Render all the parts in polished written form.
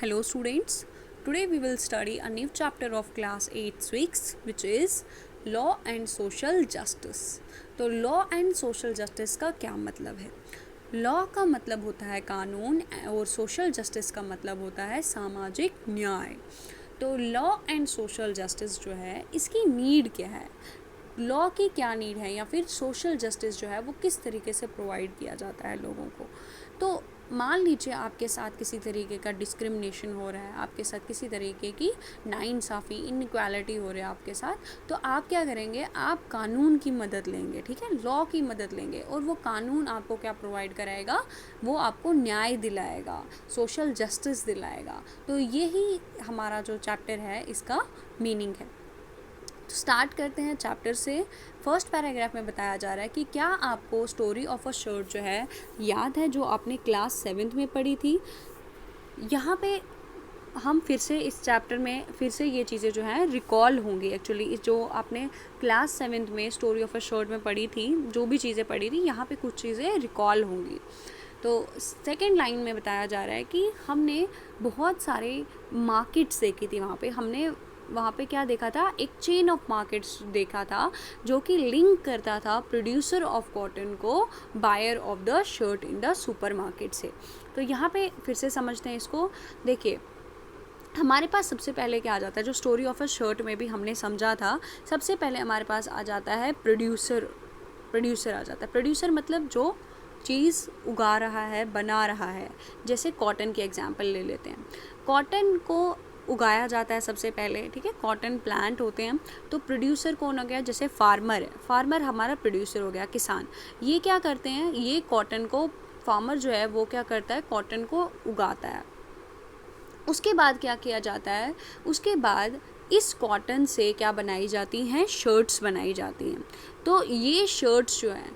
Hello students, today we will study a new chapter of class 8 civics which is law and social justice। तो law and social justice का क्या मतलब है? Law का मतलब होता है कानून और सोशल जस्टिस का मतलब होता है सामाजिक न्याय। तो लॉ एंड सोशल जस्टिस जो है इसकी नीड क्या है, लॉ की क्या नीड है या फिर सोशल जस्टिस जो है वो किस तरीके से प्रोवाइड किया जाता है लोगों को। तो मान लीजिए आपके साथ किसी तरीके का डिस्क्रिमिनेशन हो रहा है, आपके साथ किसी तरीके की नाइंसाफ़ी इनइक्वालिटी हो रही है आपके साथ, तो आप क्या करेंगे, आप कानून की मदद लेंगे, ठीक है, लॉ की मदद लेंगे और वो कानून आपको क्या प्रोवाइड कराएगा, वो आपको न्याय दिलाएगा, सोशल जस्टिस दिलाएगा। तो यही हमारा जो चैप्टर है इसका मीनिंग है। तो स्टार्ट करते हैं चैप्टर से। फर्स्ट पैराग्राफ में बताया जा रहा है कि क्या आपको स्टोरी ऑफ अ शर्ट जो है याद है, जो आपने क्लास 7th में पढ़ी थी। यहाँ पे हम फिर से इस चैप्टर में फिर से ये चीज़ें जो हैं रिकॉल होंगी। एक्चुअली जो आपने क्लास 7th में स्टोरी ऑफ अ शर्ट में पढ़ी थी, जो भी चीज़ें पढ़ी थी, यहाँ पे कुछ चीज़ें रिकॉल होंगी। तो सेकेंड लाइन में बताया जा रहा है कि हमने बहुत सारे मार्केट्स देखी थी, वहाँ पे क्या देखा था, एक चेन ऑफ मार्केट्स देखा था जो कि लिंक करता था प्रोड्यूसर ऑफ कॉटन को buyer of the shirt in the supermarket से। तो यहाँ पे फिर से समझते हैं इसको। देखिए, हमारे पास सबसे पहले क्या आ जाता है, जो स्टोरी ऑफ अ शर्ट में भी हमने समझा था, सबसे पहले हमारे पास आ जाता है प्रोड्यूसर आ जाता है। प्रोड्यूसर मतलब जो चीज़ उगा रहा है, बना रहा है। जैसे कॉटन की एग्जांपल ले लेते हैं। कॉटन को उगाया जाता है सबसे पहले, ठीक है, कॉटन प्लांट होते हैं। तो प्रोड्यूसर कौन हो गया, जैसे फार्मर है, फार्मर हमारा प्रोड्यूसर हो गया, किसान। ये क्या करते हैं, ये कॉटन को, फार्मर जो है वो क्या करता है, कॉटन को उगाता है। उसके बाद क्या किया जाता है, उसके बाद इस कॉटन से क्या बनाई जाती हैं, शर्ट्स बनाई जाती हैं। तो ये शर्ट्स जो हैं,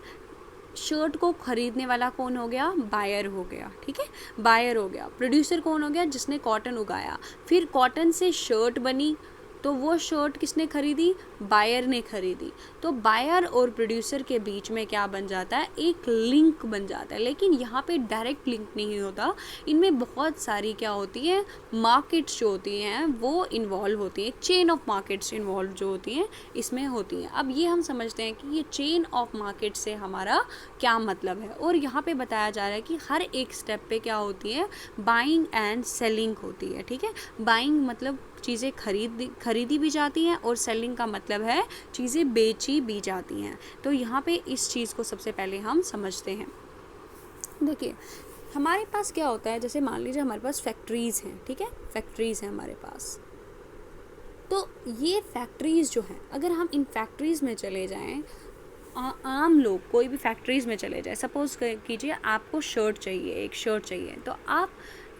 शर्ट को ख़रीदने वाला कौन हो गया, बायर हो गया, ठीक है, बायर हो गया। प्रोड्यूसर कौन हो गया, जिसने कॉटन उगाया। फिर कॉटन से शर्ट बनी, तो वो शर्ट किसने खरीदी, बायर ने खरीदी। तो बायर और प्रोड्यूसर के बीच में क्या बन जाता है, एक लिंक बन जाता है। लेकिन यहाँ पे डायरेक्ट लिंक नहीं होता, इनमें बहुत सारी क्या होती है, मार्केट्स जो होती हैं वो इन्वॉल्व होती हैं, चेन ऑफ मार्केट्स इन्वॉल्व जो होती हैं इसमें होती हैं। अब ये हम समझते हैं कि ये चेन ऑफ मार्केट से हमारा क्या मतलब है। और यहाँ पे बताया जा रहा है कि हर एक स्टेप पे क्या होती है, बाइंग एंड सेलिंग होती है, ठीक है। बाइंग मतलब चीज़ें खरीदी भी जाती हैं और सेलिंग का मतलब है चीज़ें बेची भी जाती हैं। तो यहाँ पे इस चीज़ को सबसे पहले हम समझते हैं। देखिए, हमारे पास क्या होता है, जैसे मान लीजिए हमारे पास फैक्ट्रीज़ हैं, ठीक है, फैक्ट्रीज़ हैं हमारे पास। तो ये फैक्ट्रीज़ जो हैं, अगर हम इन फैक्ट्रीज़ में चले जाएं, आम लोग कोई भी फैक्ट्रीज़ में चले जाए, सपोज़ कीजिए आपको शर्ट चाहिए, एक शर्ट चाहिए, तो आप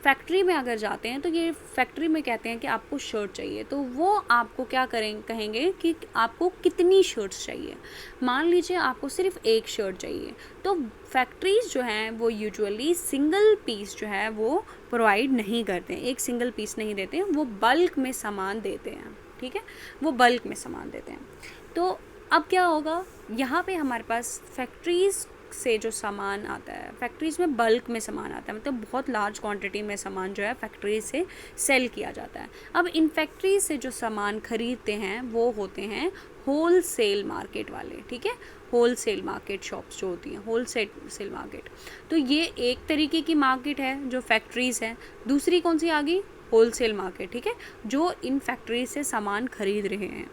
फैक्ट्री में अगर जाते हैं तो ये फैक्ट्री में कहते हैं कि आपको शर्ट चाहिए, तो वो आपको क्या कहेंगे कि आपको कितनी शर्ट्स चाहिए। मान लीजिए आपको सिर्फ एक शर्ट चाहिए, तो फैक्ट्रीज़ जो हैं वो यूजुअली सिंगल पीस जो है वो प्रोवाइड नहीं करते हैं, एक सिंगल पीस नहीं देते हैं, वो बल्क में सामान देते हैं, ठीक है, वो बल्क में सामान देते हैं। तो अब क्या होगा, यहाँ पे हमारे पास फैक्ट्रीज़ से जो सामान आता है, फैक्ट्रीज़ में बल्क में सामान आता है, मतलब बहुत लार्ज क्वांटिटी में सामान जो है फैक्ट्री से सेल किया जाता है। अब इन फैक्ट्री से जो सामान खरीदते हैं वो होते हैं होल सेल मार्केट वाले, ठीक है, होल सेल मार्केट शॉप्स जो होती हैं, होल सेल मार्केट। तो ये एक तरीके की मार्केट है जो फैक्ट्रीज़ हैं। दूसरी कौन सी आ गई, होल सेल मार्केट, ठीक है, जो इन फैक्ट्री से सामान खरीद रहे हैं।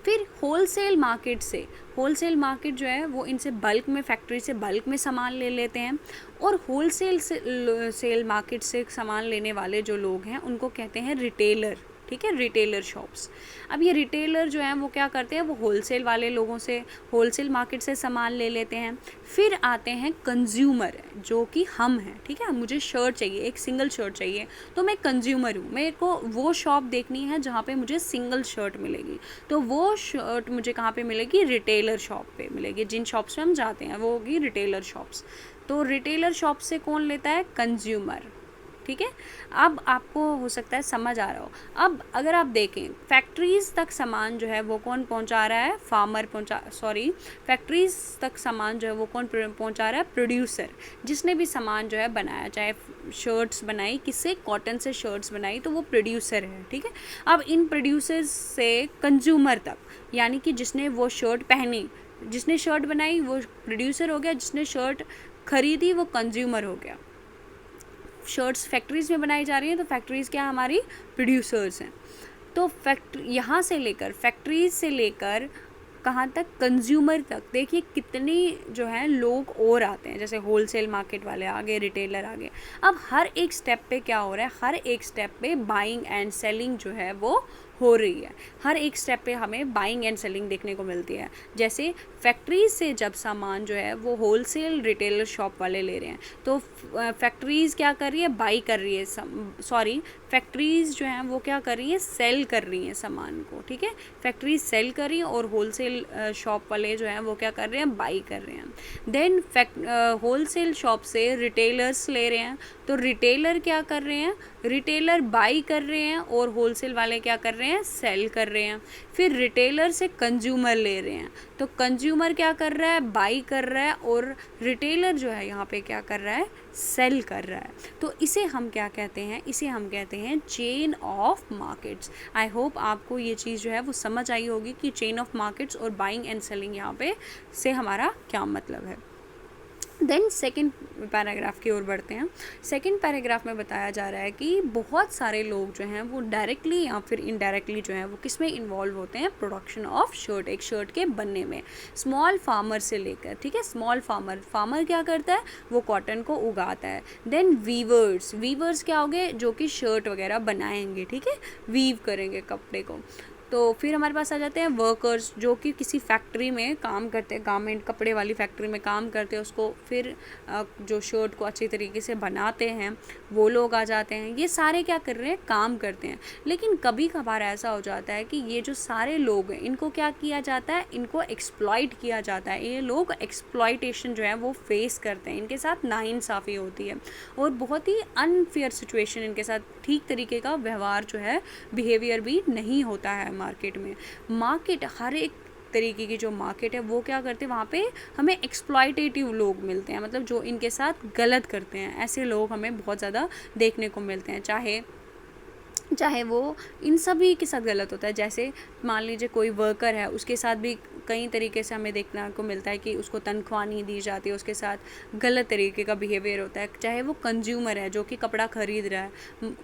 फिर होलसेल मार्केट जो है वो इनसे बल्क में, फैक्ट्री से बल्क में सामान ले लेते हैं। और होलसेल सेल मार्केट से सामान लेने वाले जो लोग हैं उनको कहते हैं रिटेलर, ठीक है, रिटेलर शॉप्स। अब ये रिटेलर जो हैं वो क्या करते हैं, वो होलसेल वाले लोगों से, होलसेल मार्केट से सामान ले लेते हैं। फिर आते हैं कंज्यूमर, जो कि हम हैं, ठीक है, मुझे शर्ट चाहिए, एक सिंगल शर्ट चाहिए, तो मैं कंज्यूमर हूँ, मेरे को वो शॉप देखनी है जहाँ पे मुझे सिंगल शर्ट मिलेगी। तो वो शर्ट मुझे कहाँ पे मिलेगी, रिटेलर शॉप पे मिलेगी। जिन शॉप्स में हम जाते हैं वो होगी रिटेलर शॉप्स। तो रिटेलर शॉप से कौन लेता है, कंज्यूमर, ठीक है। अब आपको हो सकता है समझ आ रहा हो। अब अगर आप देखें फैक्ट्रीज़ तक सामान जो है वो कौन पहुंचा रहा है, फैक्ट्रीज़ तक सामान जो है वो कौन पहुंचा रहा है, प्रोड्यूसर, जिसने भी सामान जो है बनाया, चाहे शर्ट्स बनाई, किससे, कॉटन से शर्ट्स बनाई, तो वो प्रोड्यूसर है, ठीक है। अब इन प्रोड्यूसर्स से कंज्यूमर तक, यानी कि जिसने वो शर्ट पहनी, जिसने शर्ट बनाई वो प्रोड्यूसर हो गया, जिसने शर्ट खरीदी वो कंज्यूमर हो गया। शर्ट्स फैक्ट्रीज़ में बनाई जा रही हैं तो फैक्ट्रीज़ क्या हमारी प्रोड्यूसर्स हैं। तो यहाँ से लेकर फैक्ट्रीज से लेकर कहाँ तक, कंज्यूमर तक, देखिए कितने जो है लोग और आते हैं, जैसे होलसेल मार्केट वाले आ गए, रिटेलर आ गए। अब हर एक स्टेप पे क्या हो रहा है, हर एक स्टेप पे बाइंग एंड सेलिंग जो है वो हो रही है। हर एक स्टेप पे हमें बाइंग एंड सेलिंग देखने को मिलती है। जैसे फैक्ट्रीज से जब सामान जो है वो होलसेल रिटेलर शॉप वाले ले रहे हैं, तो फैक्ट्रीज़ क्या कर रही है, बाई कर रही है, फैक्ट्रीज़ जो हैं वो क्या कर रही है, सेल कर रही हैं सामान को, ठीक है। फैक्ट्रीज सेल कर रही हैं और होलसेल शॉप वाले जो हैं वो क्या कर रहे हैं, बाई कर रहे हैं। देन होलसेल शॉप से रिटेलर्स ले रहे हैं, तो रिटेलर क्या कर रहे हैं, रिटेलर बाई कर रहे हैं और होलसेल वाले क्या कर रहे हैं, सेल कर रहे हैं। फिर रिटेलर से कंज्यूमर ले रहे हैं, तो कंज्यूमर क्या कर रहा है, बाई कर रहा है, और रिटेलर जो है यहाँ पे क्या कर रहा है, सेल कर रहा है। तो इसे हम क्या कहते हैं, इसे हम कहते हैं chain of markets. I hope आपको ये चीज़ जो है वो समझ आई होगी कि चेन ऑफ मार्केट्स और बाइंग एंड सेलिंग यहाँ पे से हमारा क्या मतलब है। देन सेकेंड पैराग्राफ की ओर बढ़ते हैं। सेकेंड पैराग्राफ में बताया जा रहा है कि बहुत सारे लोग जो हैं वो डायरेक्टली या फिर इनडायरेक्टली जो हैं वो किस में इन्वॉल्व होते हैं, प्रोडक्शन ऑफ शर्ट, एक शर्ट के बनने में। स्मॉल फार्मर से लेकर, ठीक है, स्मॉल फार्मर क्या करता है, वो कॉटन को उगाता है। देन वीवर्स क्या हो गए, जो कि शर्ट वगैरह बनाएंगे, ठीक है, वीव करेंगे कपड़े को। तो फिर हमारे पास आ जाते हैं वर्कर्स, जो कि किसी फैक्ट्री में काम करते हैं, गारमेंट कपड़े वाली फैक्ट्री में काम करते हैं, उसको फिर जो शर्ट को अच्छी तरीके से बनाते हैं वो लोग आ जाते हैं। ये सारे क्या कर रहे हैं, काम करते हैं। लेकिन कभी कभार ऐसा हो जाता है कि ये जो सारे लोग हैं इनको क्या किया जाता है, इनको एक्सप्लॉइट किया जाता है। ये लोग एक्सप्लॉइटेशन जो है वो फेस करते हैं, इनके साथ नाइंसाफ़ी होती है और बहुत ही अनफेयर सिचुएशन, इनके साथ ठीक तरीके का व्यवहार जो है, बिहेवियर भी नहीं होता है मार्केट में। मार्केट, हर एक तरीके की जो मार्केट है वो क्या करते हैं, वहाँ पे हमें एक्सप्लॉइटेटिव लोग मिलते हैं, मतलब जो इनके साथ गलत करते हैं, ऐसे लोग हमें बहुत ज़्यादा देखने को मिलते हैं। चाहे वो इन सभी के साथ गलत होता है। जैसे मान लीजिए कोई वर्कर है, उसके साथ भी कई तरीके से हमें देखने को मिलता है कि उसको तनख्वाह नहीं दी जाती है, उसके साथ गलत तरीके का बिहेवियर होता है। चाहे वो कंज्यूमर है जो कि कपड़ा ख़रीद रहा है,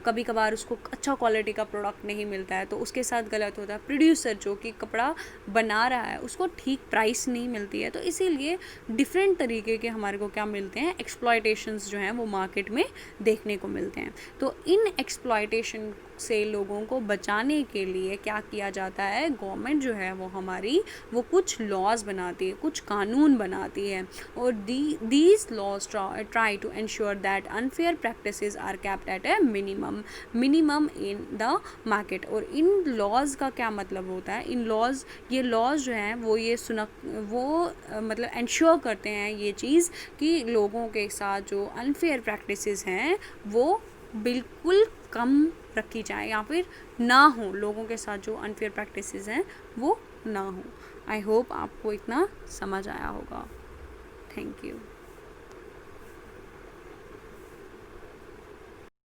कभी कभार उसको अच्छा क्वालिटी का प्रोडक्ट नहीं मिलता है तो उसके साथ गलत होता है। प्रोड्यूसर जो कि कपड़ा बना रहा है उसको ठीक प्राइस नहीं मिलती है। तो इसीलिए डिफरेंट तरीके के हमारे को क्या मिलते हैं, एक्सप्लॉयटेशंस जो हैं वो मार्केट में देखने को मिलते हैं। तो इन एक्सप्लॉयटेशन से लोगों को बचाने के लिए क्या किया जाता है, गवर्नमेंट जो है वो हमारी वो कुछ लॉज बनाती है, कुछ कानून बनाती है, और these laws try to ensure that unfair practices are kept at a minimum in the market. और इन लॉज का क्या मतलब होता है, ये लॉज जो हैं वो मतलब इंश्योर करते हैं ये चीज़ कि लोगों के साथ जो अनफेयर प्रैक्टिसेस हैं वो बिल्कुल कम रखी जाए या फिर ना हो, लोगों के साथ जो अनफेयर प्रैक्टिसेस हैं वो ना हो। आई होप आपको इतना समझ आया होगा। Thank you.